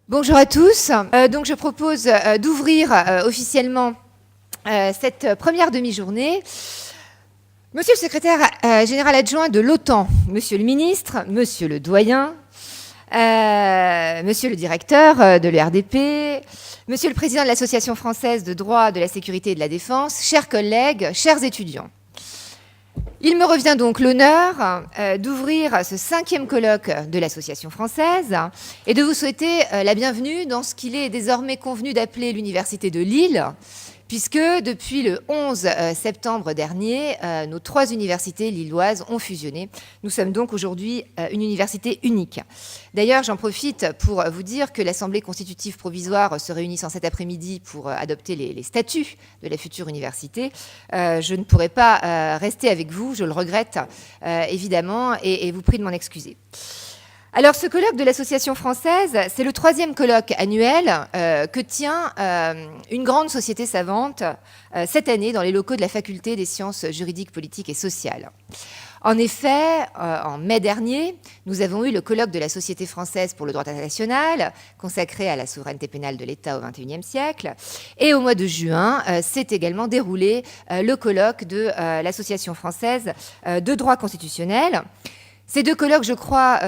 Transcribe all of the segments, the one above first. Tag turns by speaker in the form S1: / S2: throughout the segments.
S1: Bonjour à tous. Donc je propose d'ouvrir officiellement cette première demi-journée. Monsieur le secrétaire général adjoint de l'OTAN, monsieur le ministre, monsieur le doyen, monsieur le directeur de l'ERDP, monsieur le président de l'Association française de droit de la sécurité et de la défense, chers collègues, chers étudiants. Il me revient donc l'honneur d'ouvrir ce 5e colloque de l'Association française et de vous souhaiter la bienvenue dans ce qu'il est désormais convenu d'appeler l'Université de Lille, puisque depuis le 11 septembre dernier, nos 3 universités lilloises ont fusionné. Nous sommes donc aujourd'hui une université unique. D'ailleurs, j'en profite pour vous dire que l'Assemblée constitutive provisoire se réunissant cet après-midi pour adopter les statuts de la future université. Je ne pourrai pas rester avec vous, je le regrette évidemment, et vous prie de m'en excuser. Alors, ce colloque de l'Association française, c'est le 3e colloque annuel que tient une grande société savante cette année dans les locaux de la Faculté des sciences juridiques, politiques et sociales. En effet, en mai dernier, nous avons eu le colloque de la Société française pour le droit international, consacré à la souveraineté pénale de l'État au XXIe siècle. Et au mois de juin, s'est également déroulé le colloque de l'Association française de droit constitutionnel. Ces 2 colloques, je crois,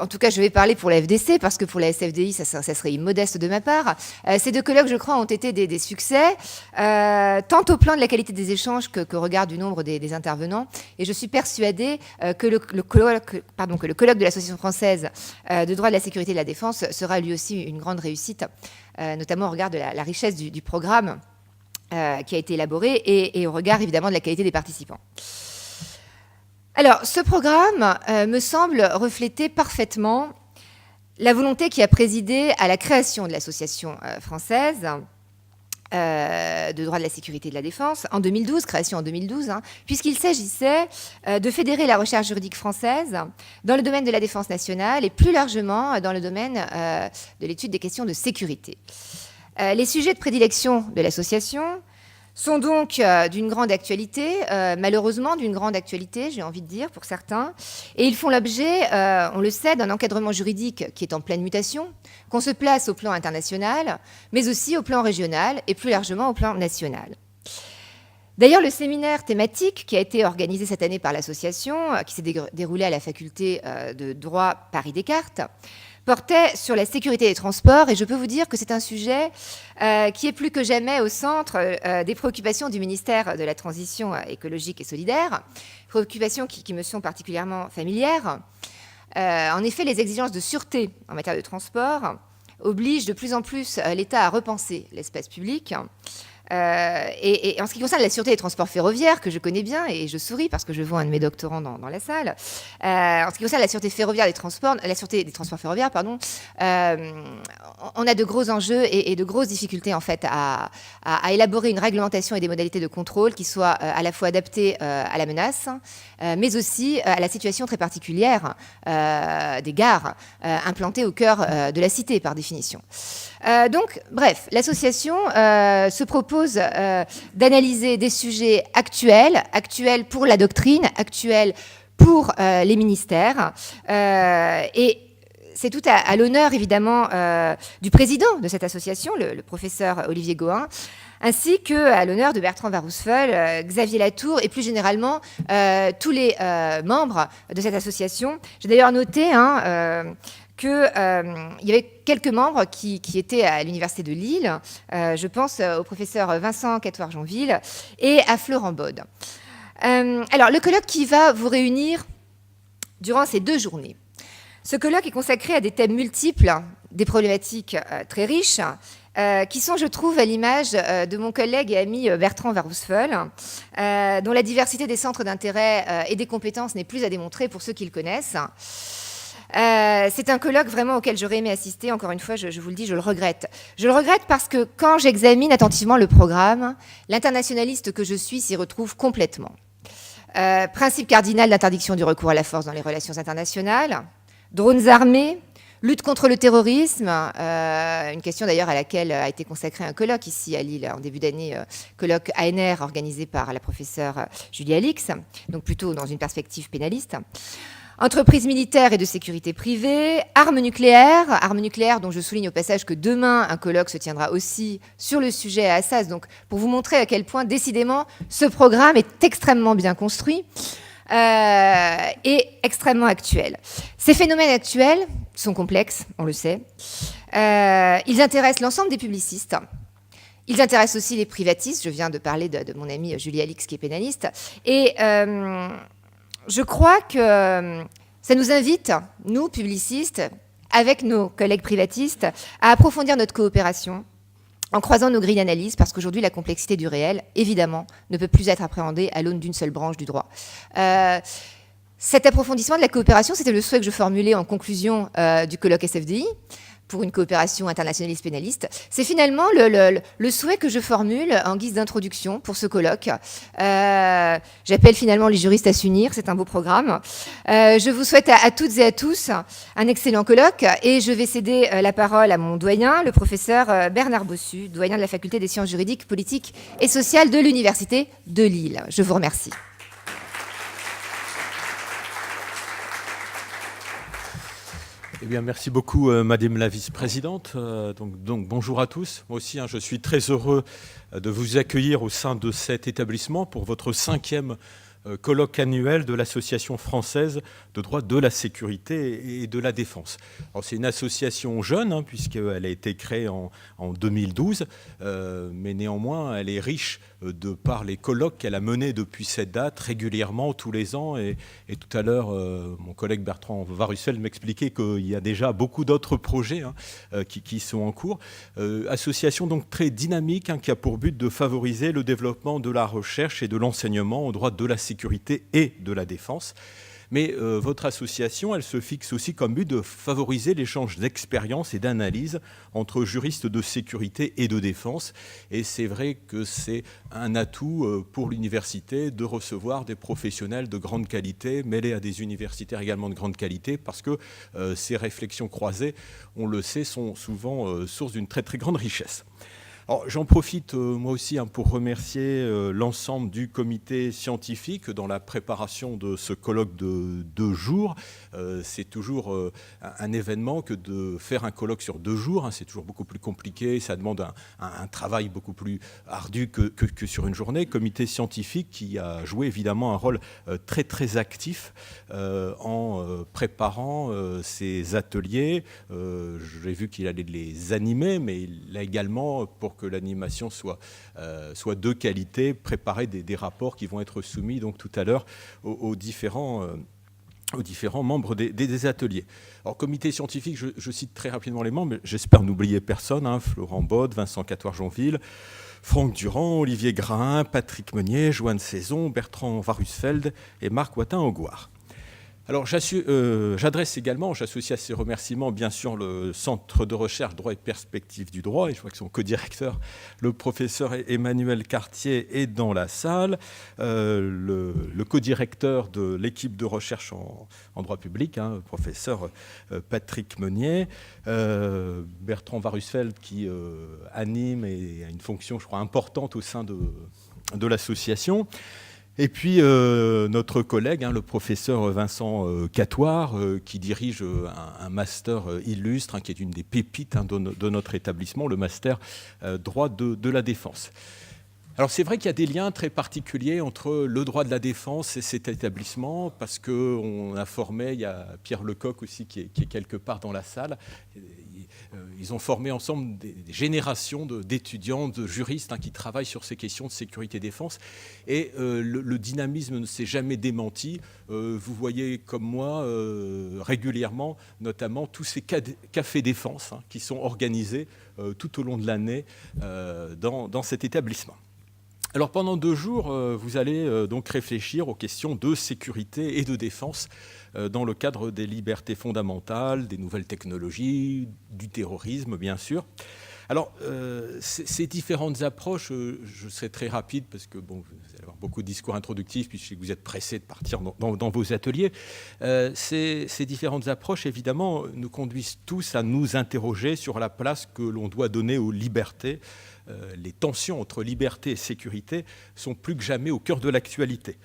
S1: en tout cas je vais parler pour la FDC, parce que pour la SFDI, ça serait immodeste de ma part. Ces 2 colloques, je crois, ont été des succès, tant au plan de la qualité des échanges que regard du nombre des intervenants. Et je suis persuadée que le colloque de l'Association française de droit de la sécurité et de la défense sera lui aussi une grande réussite, notamment au regard de la richesse du programme qui a été élaboré et au regard évidemment de la qualité des participants. Alors, ce programme me semble refléter parfaitement la volonté qui a présidé à la création de l'Association française de droit de la sécurité et de la défense en 2012, création en 2012, puisqu'il s'agissait de fédérer la recherche juridique française dans le domaine de la défense nationale et plus largement dans le domaine de l'étude des questions de sécurité. Les sujets de prédilection de l'association sont donc d'une grande actualité, malheureusement d'une grande actualité, j'ai envie de dire, pour certains. Et ils font l'objet, on le sait, d'un encadrement juridique qui est en pleine mutation, qu'on se place au plan international, mais aussi au plan régional et plus largement au plan national. D'ailleurs, le séminaire thématique qui a été organisé cette année par l'association, qui s'est déroulé à la faculté de droit Paris-Descartes, portait sur la sécurité des transports, et je peux vous dire que c'est un sujet qui est plus que jamais au centre des préoccupations du ministère de la Transition écologique et solidaire, préoccupations qui me sont particulièrement familières. En effet, les exigences de sûreté en matière de transport obligent de plus en plus l'État à repenser l'espace public. Et en ce qui concerne la sûreté des transports ferroviaires, que je connais bien, et je souris parce que je vois un de mes doctorants dans la salle, en ce qui concerne la sûreté ferroviaire la sûreté des transports ferroviaires, on a de gros enjeux et de grosses difficultés en fait à élaborer une réglementation et des modalités de contrôle qui soient à la fois adaptées à la menace, mais aussi à la situation très particulière des gares implantées au cœur de la cité par définition. Donc, bref, l'association se propose d'analyser des sujets actuels pour la doctrine, actuels pour les ministères, et c'est tout à l'honneur, évidemment, du président de cette association, le professeur Olivier Gohain, ainsi qu'à l'honneur de Bertrand Warusfel, Xavier Latour et plus généralement tous les membres de cette association. J'ai d'ailleurs noté qu'il y avait quelques membres qui étaient à l'Université de Lille. Je pense au professeur Vincent Catoire-Jonville et à Florent Baude. Alors, le colloque qui va vous réunir durant ces 2 journées. Ce colloque est consacré à des thèmes multiples, des problématiques très riches, qui sont, je trouve, à l'image de mon collègue et ami Bertrand Warusfel, dont la diversité des centres d'intérêt et des compétences n'est plus à démontrer pour ceux qui le connaissent. C'est un colloque vraiment auquel j'aurais aimé assister. Encore une fois, je vous le dis, je le regrette. Je le regrette parce que quand j'examine attentivement le programme, l'internationaliste que je suis s'y retrouve complètement. Principe cardinal d'interdiction du recours à la force dans les relations internationales, drones armés, lutte contre le terrorisme, une question d'ailleurs à laquelle a été consacré un colloque ici à Lille en début d'année, colloque ANR organisé par la professeure Julie Alix, donc plutôt dans une perspective pénaliste. Entreprises militaires et de sécurité privée, armes nucléaires dont je souligne au passage que demain, un colloque se tiendra aussi sur le sujet à Assas, donc pour vous montrer à quel point, décidément, ce programme est extrêmement bien construit et extrêmement actuel. Ces phénomènes actuels sont complexes, on le sait. Ils intéressent l'ensemble des publicistes. Ils intéressent aussi les privatistes. Je viens de parler de mon amie Julie Alix, qui est pénaliste. Et je crois que ça nous invite, nous, publicistes, avec nos collègues privatistes, à approfondir notre coopération en croisant nos grilles d'analyse, parce qu'aujourd'hui, la complexité du réel, évidemment, ne peut plus être appréhendée à l'aune d'une seule branche du droit. Cet approfondissement de la coopération, c'était le souhait que je formulais en conclusion du colloque SFDI, pour une coopération internationaliste pénaliste. C'est finalement le souhait que je formule en guise d'introduction pour ce colloque. J'appelle finalement les juristes à s'unir, c'est un beau programme. Je vous souhaite à toutes et à tous un excellent colloque et je vais céder la parole à mon doyen, le professeur Bernard Bossu, doyen de la faculté des sciences juridiques, politiques et sociales de l'Université de Lille. Je vous remercie.
S2: Eh bien, merci beaucoup, Madame la Vice-Présidente. Donc, bonjour à tous. Moi aussi, je suis très heureux de vous accueillir au sein de cet établissement pour votre 5e colloque annuel de l'Association française de droit de la sécurité et de la défense. Alors, c'est une association jeune, puisqu'elle a été créée en 2012, mais néanmoins, elle est riche de par les colloques qu'elle a menés depuis cette date, régulièrement, tous les ans. Et tout à l'heure, mon collègue Bertrand Varussel m'expliquait qu'il y a déjà beaucoup d'autres projets qui sont en cours. Association donc très dynamique, qui a pour but de favoriser le développement de la recherche et de l'enseignement au droit de la sécurité et de la défense. Mais votre association, elle se fixe aussi comme but de favoriser l'échange d'expériences et d'analyses entre juristes de sécurité et de défense. Et c'est vrai que c'est un atout pour l'université de recevoir des professionnels de grande qualité, mêlés à des universitaires également de grande qualité, parce que ces réflexions croisées, on le sait, sont souvent source d'une très très grande richesse. J'en profite moi aussi pour remercier l'ensemble du comité scientifique dans la préparation de ce colloque de 2 jours. C'est toujours un événement que de faire un colloque sur 2 jours. C'est toujours beaucoup plus compliqué, ça demande un travail beaucoup plus ardu que sur une journée. Comité scientifique qui a joué évidemment un rôle très très actif en préparant ces ateliers. J'ai vu qu'il allait les animer, mais il a également, pour que l'animation soit de qualité, préparer des rapports qui vont être soumis donc tout à l'heure aux différents membres des ateliers. Alors, comité scientifique, je cite très rapidement les membres, mais j'espère n'oublier personne, Florent Baude, Vincent Catoire-Jonville, Franck Durand, Olivier Grain, Patrick Meunier, Joanne Saison, Bertrand Warusfeld et Marc Wattin-Augoire. Alors, j'adresse également, j'associe à ces remerciements, bien sûr, le Centre de recherche droit et perspectives du droit, et je vois que son co-directeur, le professeur Emmanuel Cartier, est dans la salle, le co-directeur de l'équipe de recherche en droit public, le professeur Patrick Meunier, Bertrand Warusfeld, qui anime et a une fonction, je crois, importante au sein de l'association. Et puis notre collègue, le professeur Vincent Catoire, qui dirige un master illustre, qui est une des pépites de notre établissement, le master droit de la défense. Alors c'est vrai qu'il y a des liens très particuliers entre le droit de la défense et cet établissement, parce qu'on a formé, il y a Pierre Lecoq aussi qui est quelque part dans la salle. Ils ont formé ensemble des générations d'étudiants, de juristes qui travaillent sur ces questions de sécurité et défense. Et le dynamisme ne s'est jamais démenti. Vous voyez comme moi régulièrement, notamment tous ces cafés défense qui sont organisés tout au long de l'année dans cet établissement. Alors pendant 2 jours, vous allez donc réfléchir aux questions de sécurité et de défense dans le cadre des libertés fondamentales, des nouvelles technologies, du terrorisme bien sûr. Alors ces différentes approches, je serai très rapide parce que vous allez avoir beaucoup de discours introductifs puisque vous êtes pressés de partir dans vos ateliers. Ces différentes approches évidemment nous conduisent tous à nous interroger sur la place que l'on doit donner aux libertés. Les tensions entre liberté et sécurité sont plus que jamais au cœur de l'actualité.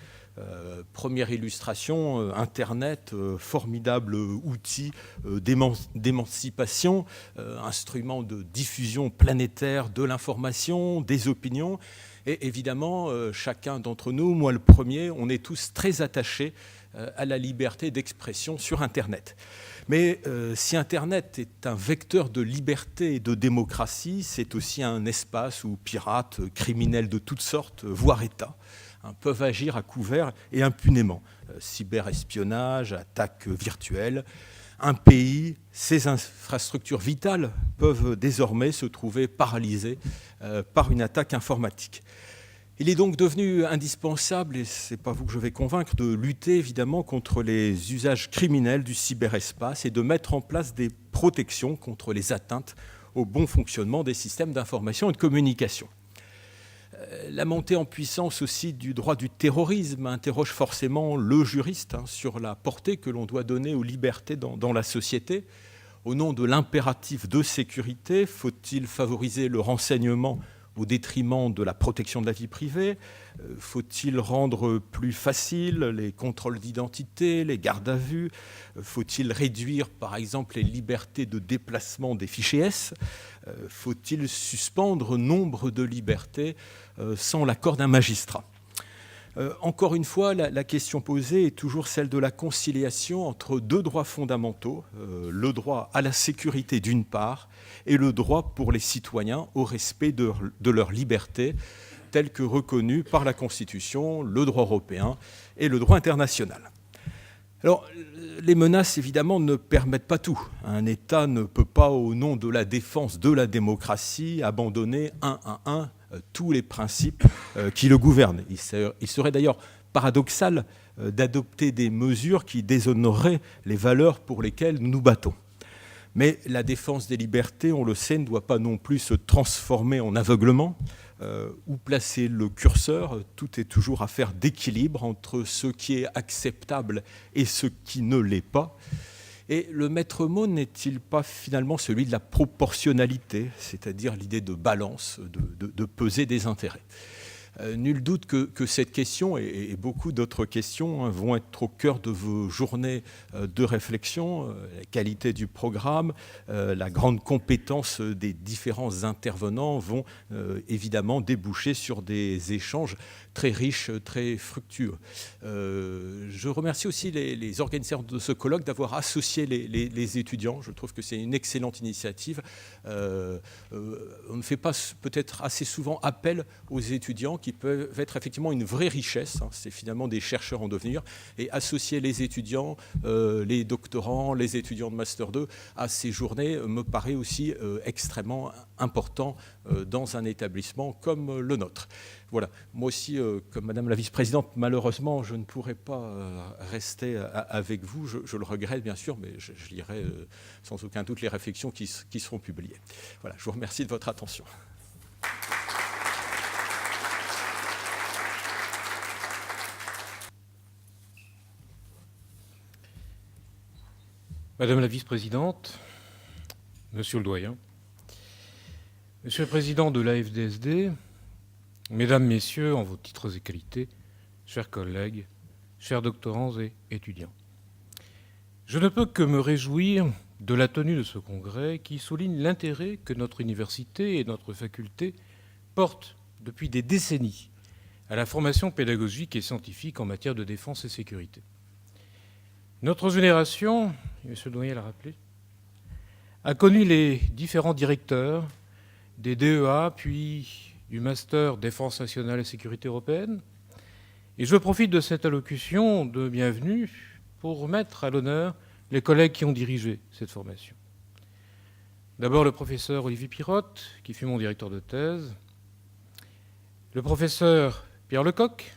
S2: Première illustration, Internet, formidable outil d'émancipation, instrument de diffusion planétaire de l'information, des opinions. Et évidemment, chacun d'entre nous, moi le premier, on est tous très attachés à la liberté d'expression sur Internet. Mais si Internet est un vecteur de liberté et de démocratie, c'est aussi un espace où pirates, criminels de toutes sortes, voire États, peuvent agir à couvert et impunément. Cyberespionnage, attaques virtuelles. Un pays, ses infrastructures vitales peuvent désormais se trouver paralysées par une attaque informatique. Il est donc devenu indispensable, et ce n'est pas vous que je vais convaincre, de lutter évidemment contre les usages criminels du cyberespace et de mettre en place des protections contre les atteintes au bon fonctionnement des systèmes d'information et de communication. La montée en puissance aussi du droit du terrorisme interroge forcément le juriste sur la portée que l'on doit donner aux libertés dans la société. Au nom de l'impératif de sécurité, faut-il favoriser le renseignement au détriment de la protection de la vie privée? Faut-il rendre plus facile les contrôles d'identité, les gardes à vue? Faut-il réduire, par exemple, les libertés de déplacement des fichiers S? Faut-il suspendre nombre de libertés sans l'accord d'un magistrat? Encore une fois, la question posée est toujours celle de la conciliation entre deux droits fondamentaux, le droit à la sécurité d'une part et le droit pour les citoyens au respect de leur liberté, tel que reconnu par la Constitution, le droit européen et le droit international. Alors, les menaces, évidemment, ne permettent pas tout. Un État ne peut pas, au nom de la défense de la démocratie, abandonner un à un tous les principes qui le gouvernent. Il serait d'ailleurs paradoxal d'adopter des mesures qui déshonoreraient les valeurs pour lesquelles nous nous battons. Mais la défense des libertés, on le sait, ne doit pas non plus se transformer en aveuglement. Où placer le curseur? Tout est toujours affaire d'équilibre entre ce qui est acceptable et ce qui ne l'est pas. Et le maître mot n'est-il pas finalement celui de la proportionnalité, c'est-à-dire l'idée de balance, de peser des intérêts? Nul doute que cette question et beaucoup d'autres questions vont être au cœur de vos journées de réflexion, la qualité du programme, la grande compétence des différents intervenants vont évidemment déboucher sur des échanges très riches, très fructueux. Je remercie aussi les organisateurs de ce colloque d'avoir associé les étudiants. Je trouve que c'est une excellente initiative. On ne fait pas peut-être assez souvent appel aux étudiants qui peuvent être effectivement une vraie richesse. C'est finalement des chercheurs en devenir. Et associer les étudiants, les doctorants, les étudiants de Master 2 à ces journées me paraît aussi extrêmement important dans un établissement comme le nôtre. Voilà. Moi aussi, comme Madame la Vice-Présidente, malheureusement, je ne pourrai pas rester avec vous. Je le regrette, bien sûr, mais je lirai sans aucun doute les réflexions qui seront publiées. Voilà. Je vous remercie de votre attention.
S3: Madame la Vice-Présidente, Monsieur le Doyen, Monsieur le Président de l'AFDSD, Mesdames, Messieurs, en vos titres et qualités, chers collègues, chers doctorants et étudiants, je ne peux que me réjouir de la tenue de ce congrès qui souligne l'intérêt que notre université et notre faculté portent depuis des décennies à la formation pédagogique et scientifique en matière de défense et sécurité. Notre génération, Monsieur le Doyen l'a rappelé, a connu les différents directeurs des DEA, puis du Master Défense nationale et sécurité européenne. Et je profite de cette allocution de bienvenue pour mettre à l'honneur les collègues qui ont dirigé cette formation. D'abord le professeur Olivier Pirotte, qui fut mon directeur de thèse, le professeur Pierre Lecoq,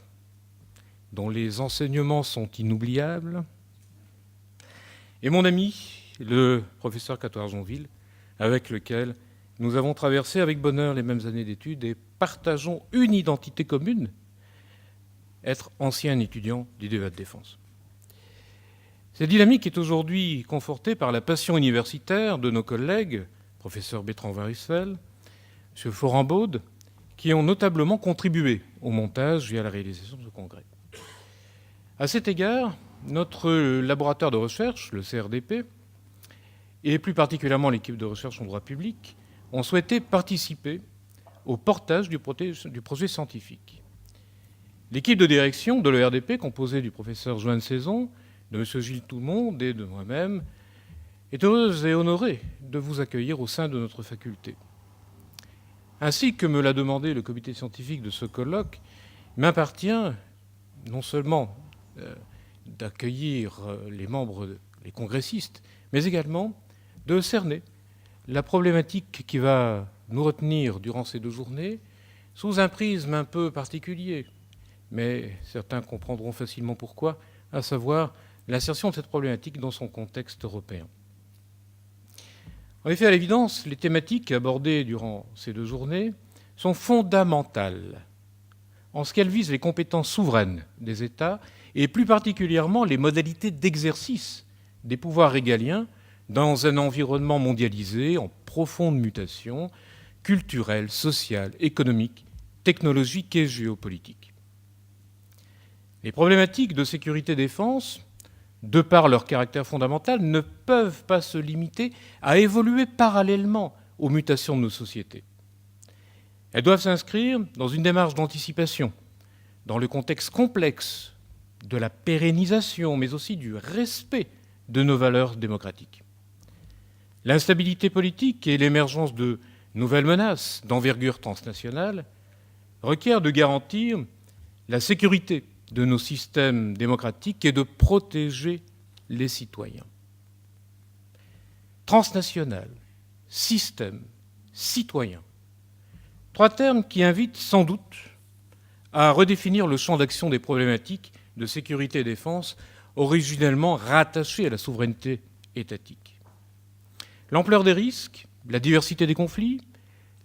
S3: dont les enseignements sont inoubliables, et mon ami, le professeur Cato Argenville, avec lequel nous avons traversé avec bonheur les mêmes années d'études et partageons une identité commune, être ancien étudiant du DEA de défense. Cette dynamique est aujourd'hui confortée par la passion universitaire de nos collègues, professeur Bertrand Van Rysel, M. Foran-Baude, qui ont notablement contribué au montage et à la réalisation de ce congrès. À cet égard, notre laboratoire de recherche, le CRDP, et plus particulièrement l'équipe de recherche en droit public, ont souhaité participer au portage du projet scientifique. L'équipe de direction de l'ERDP, composée du professeur Joanne Saison, de M. Gilles Toulmont et de moi-même, est heureuse et honorée de vous accueillir au sein de notre faculté. Ainsi que me l'a demandé le comité scientifique de ce colloque, il m'appartient non seulement d'accueillir les membres, les congressistes, mais également de cerner la problématique qui va nous retenir durant ces 2 journées sous un prisme un peu particulier, mais certains comprendront facilement pourquoi, à savoir l'insertion de cette problématique dans son contexte européen. En effet, à l'évidence, les thématiques abordées durant ces 2 journées sont fondamentales en ce qu'elles visent les compétences souveraines des États et plus particulièrement les modalités d'exercice des pouvoirs régaliens dans un environnement mondialisé en profonde mutation culturelle, sociale, économique, technologique et géopolitique. Les problématiques de sécurité-défense, de par leur caractère fondamental, ne peuvent pas se limiter à évoluer parallèlement aux mutations de nos sociétés. Elles doivent s'inscrire dans une démarche d'anticipation, dans le contexte complexe de la pérennisation, mais aussi du respect de nos valeurs démocratiques. L'instabilité politique et l'émergence de nouvelles menaces d'envergure transnationale requièrent de garantir la sécurité de nos systèmes démocratiques et de protéger les citoyens. Transnational, système, citoyen. 3 termes qui invitent sans doute à redéfinir le champ d'action des problématiques de sécurité et défense originellement rattachées à la souveraineté étatique. L'ampleur des risques, la diversité des conflits,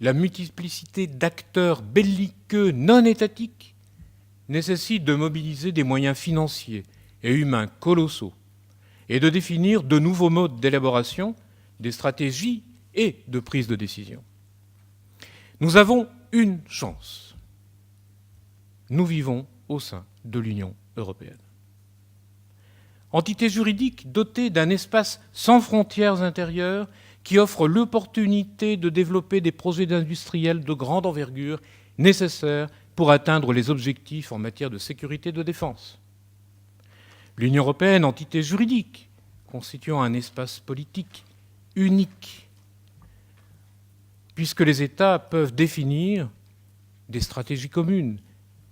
S3: la multiplicité d'acteurs belliqueux non étatiques nécessitent de mobiliser des moyens financiers et humains colossaux et de définir de nouveaux modes d'élaboration des stratégies et de prise de décision. Nous avons une chance. Nous vivons au sein de l'Union européenne. Entité juridique dotée d'un espace sans frontières intérieures qui offre l'opportunité de développer des projets industriels de grande envergure nécessaires pour atteindre les objectifs en matière de sécurité et de défense. L'Union européenne, entité juridique, constituant un espace politique unique, puisque les États peuvent définir des stratégies communes,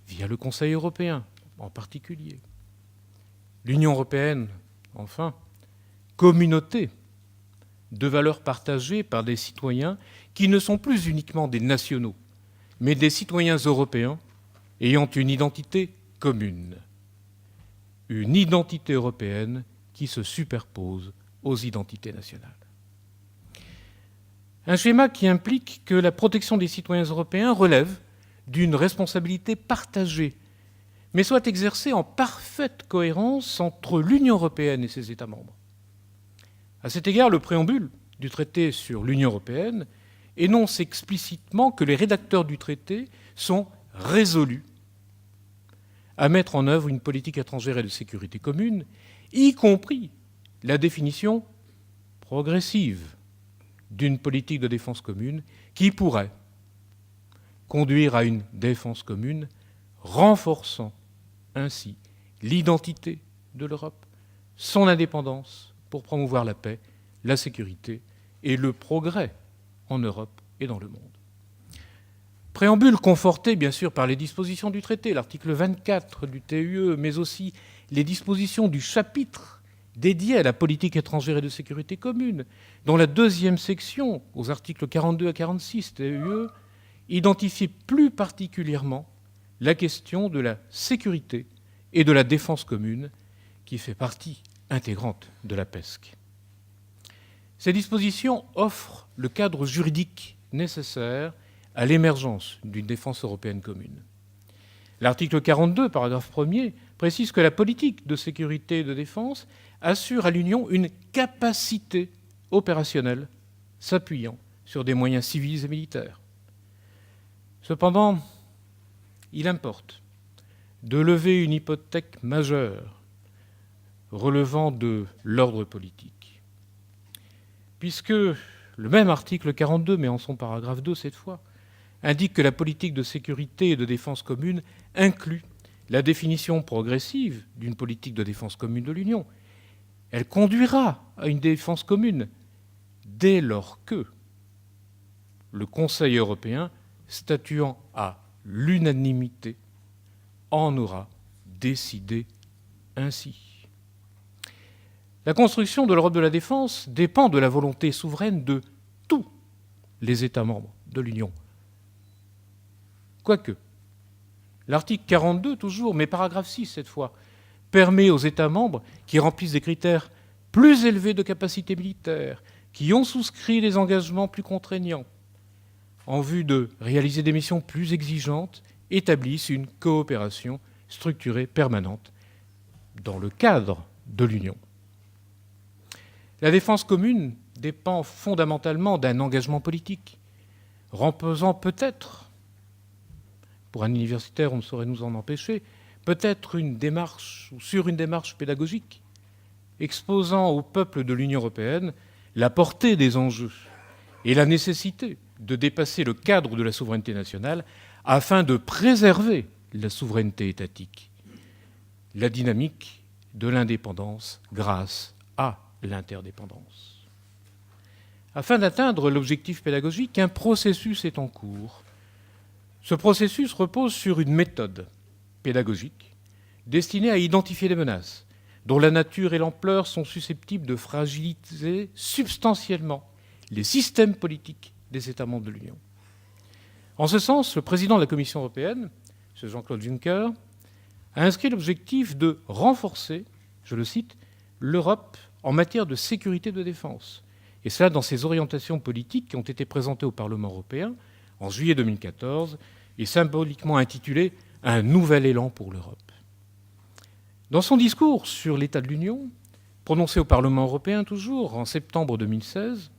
S3: via le Conseil européen en particulier. L'Union européenne, enfin, communauté de valeurs partagées par des citoyens qui ne sont plus uniquement des nationaux, mais des citoyens européens ayant une identité commune. Une identité européenne qui se superpose aux identités nationales. Un schéma qui implique que la protection des citoyens européens relève d'une responsabilité partagée, mais soit exercée en parfaite cohérence entre l'Union européenne et ses États membres. À cet égard, le préambule du traité sur l'Union européenne énonce explicitement que les rédacteurs du traité sont résolus à mettre en œuvre une politique étrangère et de sécurité commune, y compris la définition progressive d'une politique de défense commune qui pourrait conduire à une défense commune, renforçant ainsi l'identité de l'Europe, son indépendance pour promouvoir la paix, la sécurité et le progrès en Europe et dans le monde. Préambule conforté bien sûr par les dispositions du traité, l'article 24 du TUE, mais aussi les dispositions du chapitre dédié à la politique étrangère et de sécurité commune, dont la 2e section, aux articles 42 à 46 TUE, identifie plus particulièrement la question de la sécurité et de la défense commune, qui fait partie intégrante de la PESC. Ces dispositions offrent le cadre juridique nécessaire à l'émergence d'une défense européenne commune. L'article 42, paragraphe 1er, précise que la politique de sécurité et de défense assure à l'Union une capacité opérationnelle s'appuyant sur des moyens civils et militaires. Cependant, il importe de lever une hypothèque majeure relevant de l'ordre politique. Puisque le même article 42, mais en son paragraphe 2 cette fois, indique que la politique de sécurité et de défense commune inclut la définition progressive d'une politique de défense commune de l'Union. Elle conduira à une défense commune dès lors que le Conseil européen, statuant à l'unanimité, en aura décidé ainsi. La construction de l'Europe de la défense dépend de la volonté souveraine de tous les États membres de l'Union. Quoique, l'article 42, toujours, mais paragraphe 6 cette fois, permet aux États membres qui remplissent des critères plus élevés de capacité militaire, qui ont souscrit des engagements plus contraignants, en vue de réaliser des missions plus exigeantes, établissent une coopération structurée permanente dans le cadre de l'Union. La défense commune dépend fondamentalement d'un engagement politique, reposant peut-être, pour un universitaire on ne saurait nous en empêcher, peut-être une démarche, ou sur une démarche pédagogique, exposant au peuple de l'Union européenne la portée des enjeux et la nécessité de dépasser le cadre de la souveraineté nationale afin de préserver la souveraineté étatique, la dynamique de l'indépendance grâce à l'interdépendance. Afin d'atteindre l'objectif pédagogique, un processus est en cours. Ce processus repose sur une méthode pédagogique destinée à identifier les menaces dont la nature et l'ampleur sont susceptibles de fragiliser substantiellement les systèmes politiques des États membres de l'Union. En ce sens, le président de la Commission européenne, M. Jean-Claude Juncker, a inscrit l'objectif de renforcer, je le cite, l'Europe en matière de sécurité et de défense. Et cela dans ses orientations politiques qui ont été présentées au Parlement européen en juillet 2014 et symboliquement intitulées « Un nouvel élan pour l'Europe ». Dans son discours sur l'état de l'Union, prononcé au Parlement européen toujours en septembre 2016,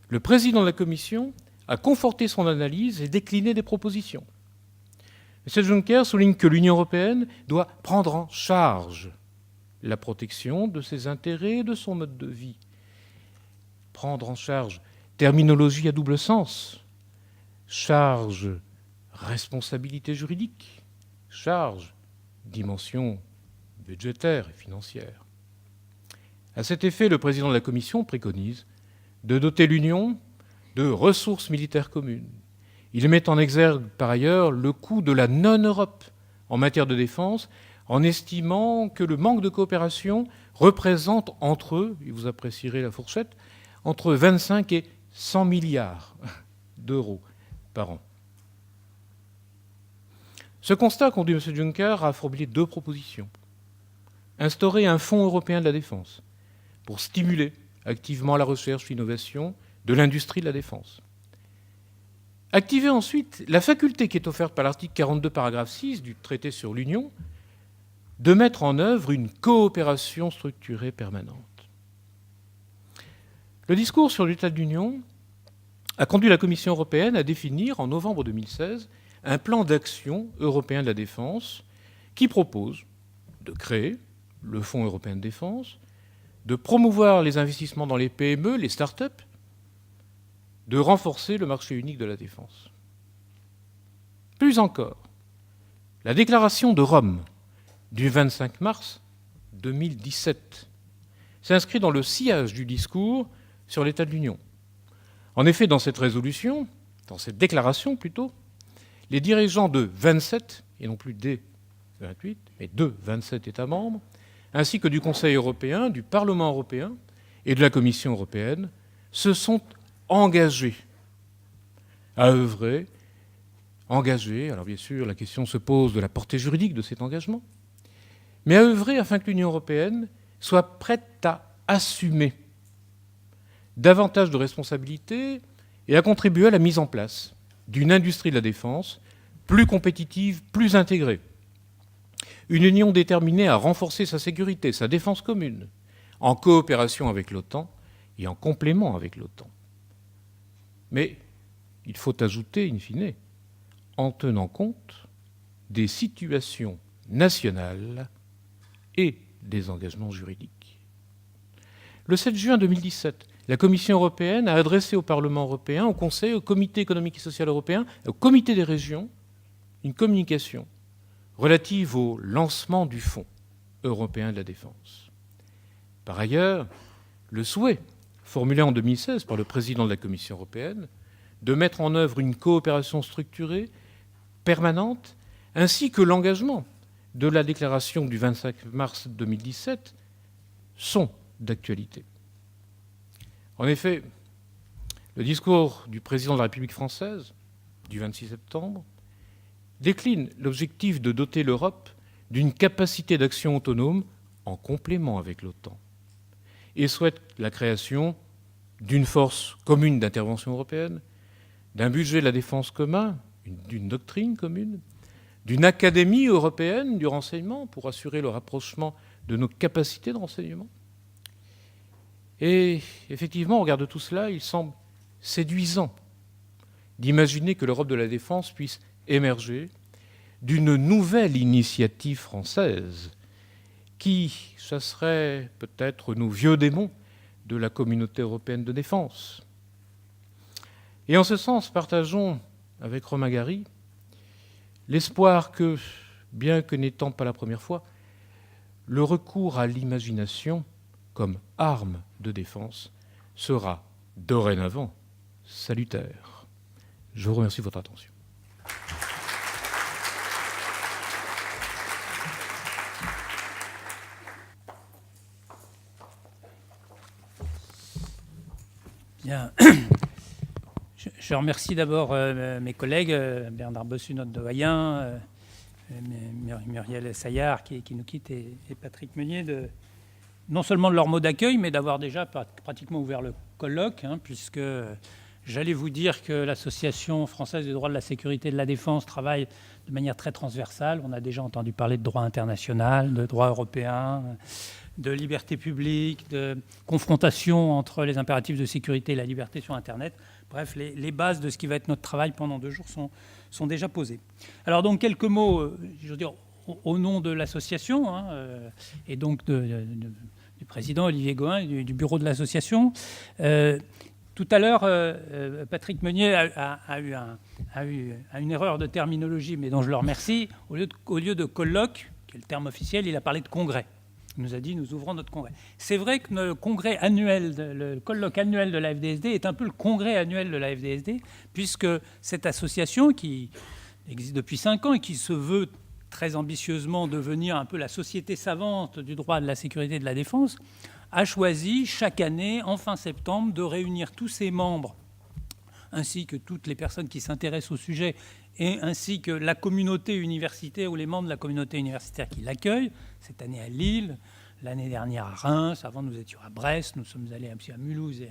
S3: le président de la Commission a conforté son analyse et décliné des propositions. M. Juncker souligne que l'Union européenne doit prendre en charge la protection de ses intérêts et de son mode de vie. Prendre en charge, terminologie à double sens. Charge, responsabilité juridique. Charge, dimension budgétaire et financière. À cet effet, le président de la Commission préconise de doter l'Union de ressources militaires communes. Il met en exergue par ailleurs le coût de la non-Europe en matière de défense, en estimant que le manque de coopération représente entre, et vous apprécierez la fourchette, entre 25 et 100 milliards d'euros par an. Ce constat conduit M. Juncker à formuler deux propositions. Instaurer un fonds européen de la défense pour stimuler activement la recherche et l'innovation de l'industrie de la défense. Activer ensuite la faculté qui est offerte par l'article 42, paragraphe 6 du traité sur l'Union de mettre en œuvre une coopération structurée permanente. Le discours sur l'état de l'Union a conduit la Commission européenne à définir en novembre 2016 un plan d'action européen de la défense qui propose de créer le Fonds européen de défense, de promouvoir les investissements dans les PME, les start-up, de renforcer le marché unique de la défense. Plus encore, la déclaration de Rome du 25 mars 2017 s'inscrit dans le sillage du discours sur l'état de l'Union. En effet, dans cette résolution, dans cette déclaration plutôt, les dirigeants de 27, et non plus des 28, mais de 27 États membres, ainsi que du Conseil européen, du Parlement européen et de la Commission européenne, se sont engagés à œuvrer, alors bien sûr la question se pose de la portée juridique de cet engagement, mais à œuvrer afin que l'Union européenne soit prête à assumer davantage de responsabilités et à contribuer à la mise en place d'une industrie de la défense plus compétitive, plus intégrée. Une Union déterminée à renforcer sa sécurité, sa défense commune, en coopération avec l'OTAN et en complément avec l'OTAN. Mais il faut ajouter, in fine, en tenant compte des situations nationales et des engagements juridiques. Le 7 juin 2017, la Commission européenne a adressé au Parlement européen, au Conseil, au Comité économique et social européen, au Comité des régions, une communication relative au lancement du Fonds européen de la défense. Par ailleurs, le souhait formulé en 2016 par le président de la Commission européenne de mettre en œuvre une coopération structurée, permanente, ainsi que l'engagement de la déclaration du 25 mars 2017 sont d'actualité. En effet, le discours du président de la République française du 26 septembre décline l'objectif de doter l'Europe d'une capacité d'action autonome en complément avec l'OTAN et souhaite la création d'une force commune d'intervention européenne, d'un budget de la défense commun, d'une doctrine commune, d'une académie européenne du renseignement pour assurer le rapprochement de nos capacités de renseignement. Et effectivement, au regard de tout cela, il semble séduisant d'imaginer que l'Europe de la défense puisse émerger d'une nouvelle initiative française qui chasserait peut-être nos vieux démons de la communauté européenne de défense. Et en ce sens, partageons avec Romain Gary l'espoir que, bien que n'étant pas la première fois, le recours à l'imagination comme arme de défense sera dorénavant salutaire. Je vous remercie de votre attention.
S4: Bien. Je remercie d'abord mes collègues, Bernard Bossu, notre doyen, Muriel Saillard qui nous quitte et Patrick Meunier, non seulement de leurs mots d'accueil, mais d'avoir déjà pratiquement ouvert le colloque, puisque j'allais vous dire que l'Association française des droits de la sécurité et de la défense travaille de manière très transversale. On a déjà entendu parler de droit international, de droit européen, de liberté publique, de confrontation entre les impératifs de sécurité et la liberté sur Internet. Bref, les bases de ce qui va être notre travail pendant 2 jours sont déjà posées. Alors donc quelques mots, je veux dire, au nom de l'association, et donc du président Olivier Gohin et du bureau de l'association. Tout à l'heure, Patrick Meunier a eu une erreur de terminologie, mais dont je le remercie. Au lieu de colloque, qui est le terme officiel, il a parlé de congrès. Il nous a dit, nous ouvrons notre congrès. C'est vrai que le congrès annuel, le colloque annuel de la FDSD est un peu le congrès annuel de la FDSD, puisque cette association qui existe depuis 5 ans et qui se veut très ambitieusement devenir un peu la société savante du droit de la sécurité et de la défense, a choisi chaque année, en fin septembre, de réunir tous ses membres, ainsi que toutes les personnes qui s'intéressent au sujet, et ainsi que la communauté universitaire ou les membres de la communauté universitaire qui l'accueillent, cette année à Lille, l'année dernière à Reims, avant nous étions à Brest, nous sommes allés à Mulhouse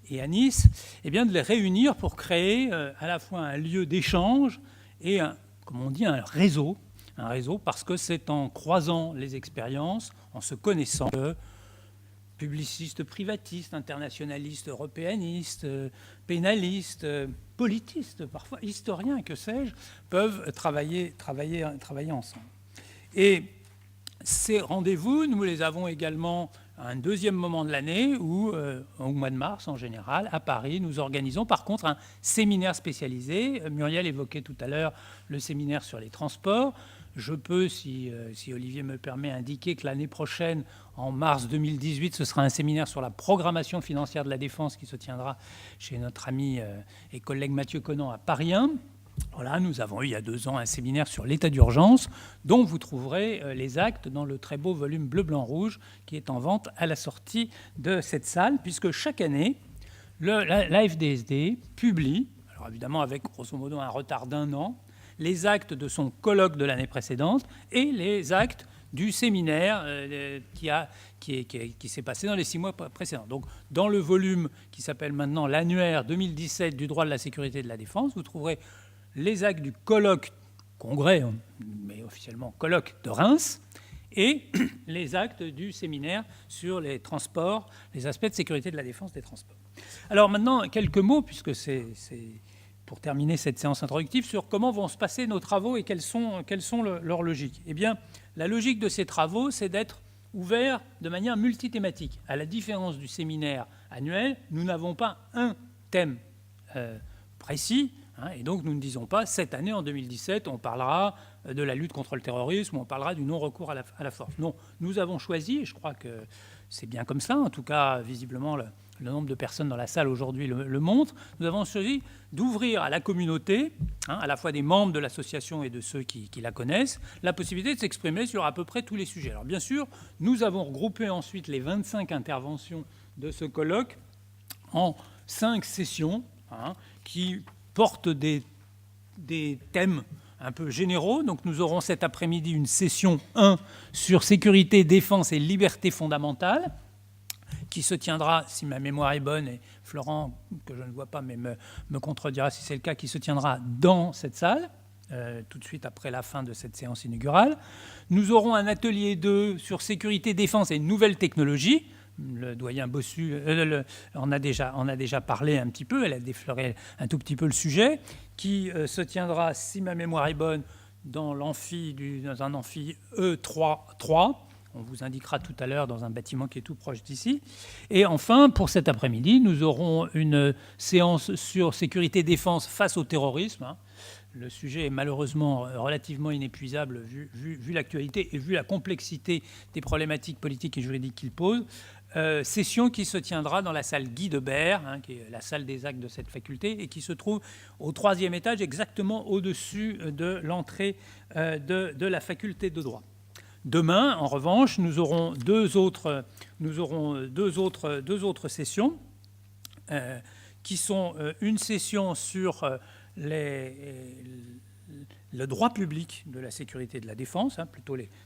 S4: et à Nice, et bien de les réunir pour créer à la fois un lieu d'échange et, comme on dit, un réseau, parce que c'est en croisant les expériences, en se connaissant, publicistes, privatistes, internationalistes, européanistes, pénalistes, politistes, parfois historiens, que sais-je, peuvent travailler ensemble. Et ces rendez-vous, nous les avons également à un deuxième moment de l'année où, au mois de mars en général, à Paris, nous organisons par contre un séminaire spécialisé. Muriel évoquait tout à l'heure le séminaire sur les transports. Je peux, si Olivier me le permet, indiquer que l'année prochaine, en mars 2018, ce sera un séminaire sur la programmation financière de la défense qui se tiendra chez notre ami et collègue Mathieu Conan à Paris 1. Voilà, nous avons eu il y a 2 ans un séminaire sur l'état d'urgence dont vous trouverez les actes dans le très beau volume bleu, blanc, rouge qui est en vente à la sortie de cette salle, puisque chaque année, la FDSD publie, alors évidemment avec grosso modo un retard d'1 an, les actes de son colloque de l'année précédente et les actes du séminaire qui s'est passé dans les 6 mois précédents. Donc, dans le volume qui s'appelle maintenant l'annuaire 2017 du droit de la sécurité et de la défense, vous trouverez les actes du colloque, congrès, mais officiellement colloque de Reims, et les actes du séminaire sur les transports, les aspects de sécurité de la défense des transports. Alors maintenant, quelques mots, puisque c'est pour terminer cette séance introductive, sur comment vont se passer nos travaux et quelles sont leurs logiques. Eh bien, la logique de ces travaux, c'est d'être ouvert de manière multithématique. À la différence du séminaire annuel, nous n'avons pas un thème précis, et donc nous ne disons pas, cette année, en 2017, on parlera de la lutte contre le terrorisme, ou on parlera du non-recours à la force. Non, nous avons choisi, et je crois que c'est bien comme ça, en tout cas, visiblement, le nombre de personnes dans la salle aujourd'hui le montre, nous avons choisi d'ouvrir à la communauté, à la fois des membres de l'association et de ceux qui la connaissent, la possibilité de s'exprimer sur à peu près tous les sujets. Alors bien sûr, nous avons regroupé ensuite les 25 interventions de ce colloque en 5 sessions qui portent des thèmes un peu généraux. Donc nous aurons cet après-midi une session 1 sur sécurité, défense et liberté fondamentale, qui se tiendra, si ma mémoire est bonne, et Florent, que je ne vois pas, mais me contredira si c'est le cas, qui se tiendra dans cette salle, tout de suite après la fin de cette séance inaugurale. Nous aurons un atelier 2 sur sécurité, défense et nouvelles technologies. Le doyen Bossu on a déjà parlé un petit peu, elle a défleuré un tout petit peu le sujet, qui se tiendra, si ma mémoire est bonne, dans un amphi E3. On vous indiquera tout à l'heure dans un bâtiment qui est tout proche d'ici. Et enfin, pour cet après-midi, nous aurons une séance sur sécurité-défense face au terrorisme. Le sujet est malheureusement relativement inépuisable vu l'actualité et vu la complexité des problématiques politiques et juridiques qu'il pose. Session qui se tiendra dans la salle Guy Debert, qui est la salle des actes de cette faculté, et qui se trouve au 3e étage, exactement au-dessus de l'entrée de la faculté de droit. Demain, en revanche, nous aurons deux autres sessions qui sont une session sur le droit public de la sécurité et de la défense,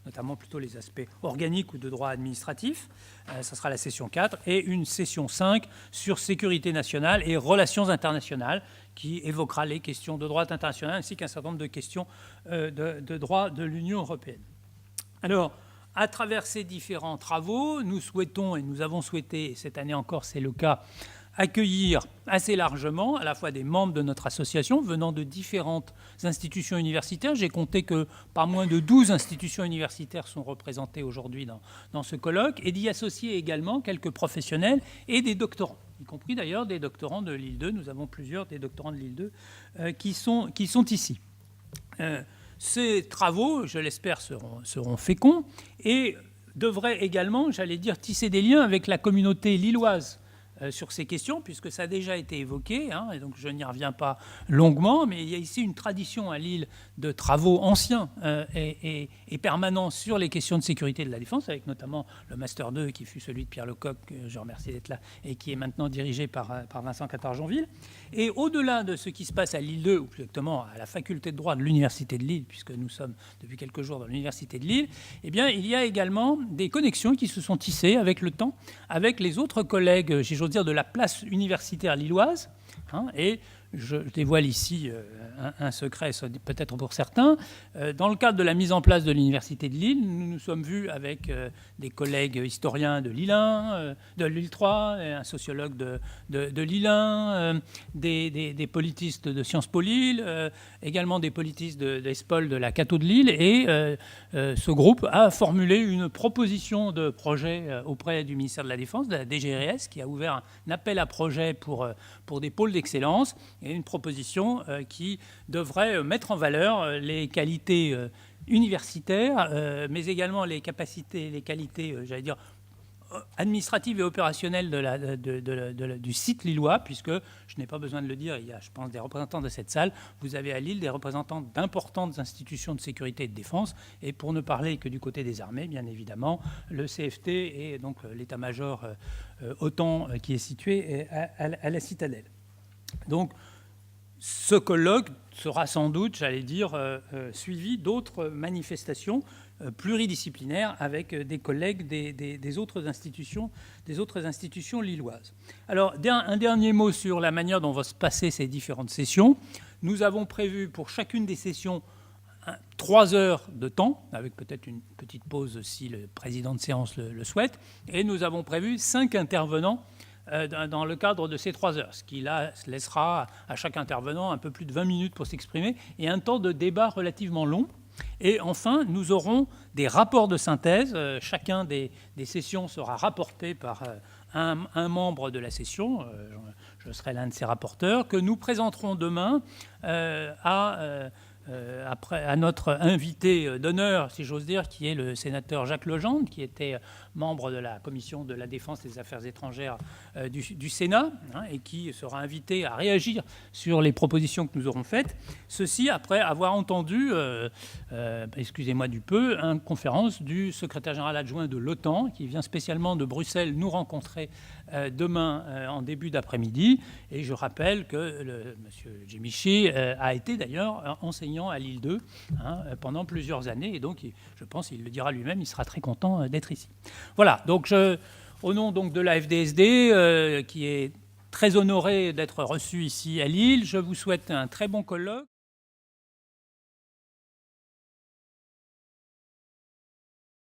S4: notamment les aspects organiques ou de droit administratif. Ça sera la session 4. Et une session 5 sur sécurité nationale et relations internationales, qui évoquera les questions de droit international ainsi qu'un certain nombre de questions de droit de l'Union européenne. Alors, à travers ces différents travaux, nous souhaitons, et nous avons souhaité, et cette année encore c'est le cas, accueillir assez largement à la fois des membres de notre association venant de différentes institutions universitaires. J'ai compté que pas moins de 12 institutions universitaires sont représentées aujourd'hui dans ce colloque, et d'y associer également quelques professionnels et des doctorants, y compris d'ailleurs des doctorants de Lille 2. Nous avons plusieurs des doctorants de Lille 2 qui sont ici. Ces travaux, je l'espère, seront féconds et devraient également, tisser des liens avec la communauté lilloise sur ces questions, puisque ça a déjà été évoqué, et donc je n'y reviens pas longuement, mais il y a ici une tradition à Lille de travaux anciens et permanents sur les questions de sécurité et de la défense, avec notamment le Master 2 qui fut celui de Pierre Lecoq, que je remercie d'être là, et qui est maintenant dirigé par Vincent Catarjonville. Et au-delà de ce qui se passe à Lille 2, ou plus exactement à la faculté de droit de l'Université de Lille, puisque nous sommes depuis quelques jours dans l'Université de Lille, eh bien, il y a également des connexions qui se sont tissées avec le temps, avec les autres collègues, j'ose dire, de la place universitaire lilloise, et je dévoile ici un secret, peut-être pour certains. Dans le cadre de la mise en place de l'Université de Lille, nous nous sommes vus avec des collègues historiens de Lille 1, de Lille 3, un sociologue de Lille 1, des politistes de Sciences Po Lille, également des politistes d'ESPOL de la Cato de Lille. Et ce groupe a formulé une proposition de projet auprès du ministère de la Défense, de la DGRS, qui a ouvert un appel à projet pour des pôles d'excellence, et une proposition qui devrait mettre en valeur les qualités universitaires, mais également les capacités, les qualités, administratives et opérationnelles du site lillois, puisque, je n'ai pas besoin de le dire, il y a, je pense, des représentants de cette salle. Vous avez à Lille des représentants d'importantes institutions de sécurité et de défense, et pour ne parler que du côté des armées, bien évidemment, le CFT et donc l'état-major OTAN qui est situé à la Citadelle. Donc, ce colloque sera sans doute, suivi d'autres manifestations pluridisciplinaires avec des collègues des autres institutions lilloises. Alors, un dernier mot sur la manière dont vont se passer ces différentes sessions. Nous avons prévu pour chacune des sessions 3 heures de temps, avec peut-être une petite pause si le président de séance le souhaite, et nous avons prévu 5 intervenants dans le cadre de ces 3 heures, ce qui laissera à chaque intervenant un peu plus de 20 minutes pour s'exprimer et un temps de débat relativement long. Et enfin, nous aurons des rapports de synthèse. Chacun des sessions sera rapporté par un membre de la session. Je serai l'un de ces rapporteurs, que nous présenterons demain à notre invité d'honneur, si j'ose dire, qui est le sénateur Jacques Legendre, qui était membre de la commission de la Défense et des Affaires étrangères du Sénat, et qui sera invité à réagir sur les propositions que nous aurons faites. Ceci après avoir entendu, excusez-moi du peu, une conférence du secrétaire général adjoint de l'OTAN, qui vient spécialement de Bruxelles nous rencontrer demain en début d'après-midi. Et je rappelle que M. Djemichi a été d'ailleurs enseignant à Lille 2 pendant plusieurs années. Et donc, je pense qu'il le dira lui-même, il sera très content d'être ici. Voilà, donc au nom donc, de la FDSD, qui est très honoré d'être reçu ici à Lille, je vous souhaite un très bon colloque.